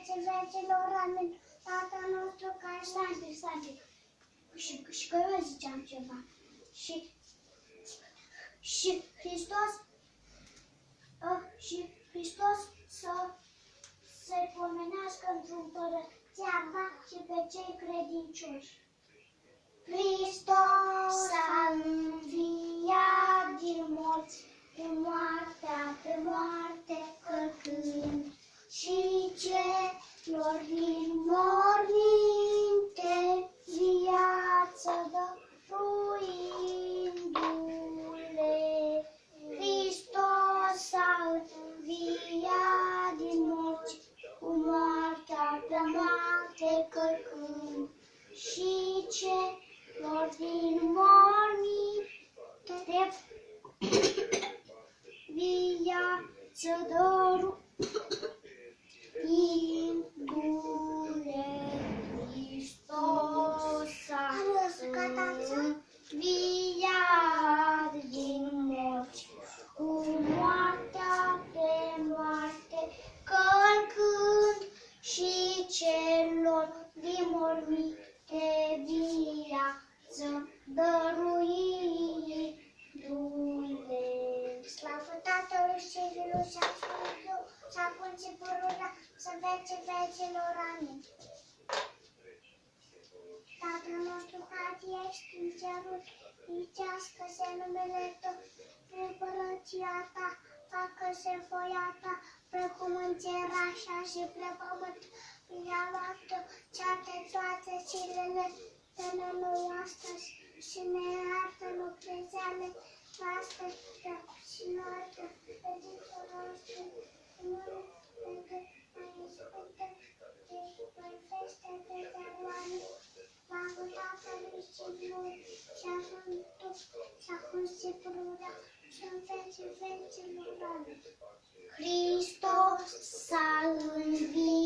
vecii vecilor, amin. Tatăl nostru care stai. Și că eu ziceam ceva. Și Hristos să-i pomenească într-un împărăția ta și pe cei credincioși. Hristos s-a înviat din morți, cu moartea pe moarte călcând, și celor din morminte viață dăruindu-le. Hristos s-a înviat din morți, cu moartea pe moarte călcând, și celor din morminte viață dăruindu-le. Hristos s-a înviat din morți, cu moartea pe moarte călcând, și celor din morminte viață dăruindu-le. Slavă Tatălui și Fiului și a Sfântului Duh, și acum și pururea, să vecii vecilor, amin. Tatăl nostru care ești în cerul, icească-se numele Tău, împărăția Ta, facă-se voia Ta, precum în cer așa și pe pământ. Ia noastră, cea-te toate zilele, dă-ne nouă astăzi și ne iartă lucrăzeale noastre, și noi te păzitul nostru, nu ne ispite, și păfește-te de oameni. Slavă Tatălui și Fiului și a Sfântului Duh, și acum și pururea, și în vecii vecilor, amin. Hristos s-a înviat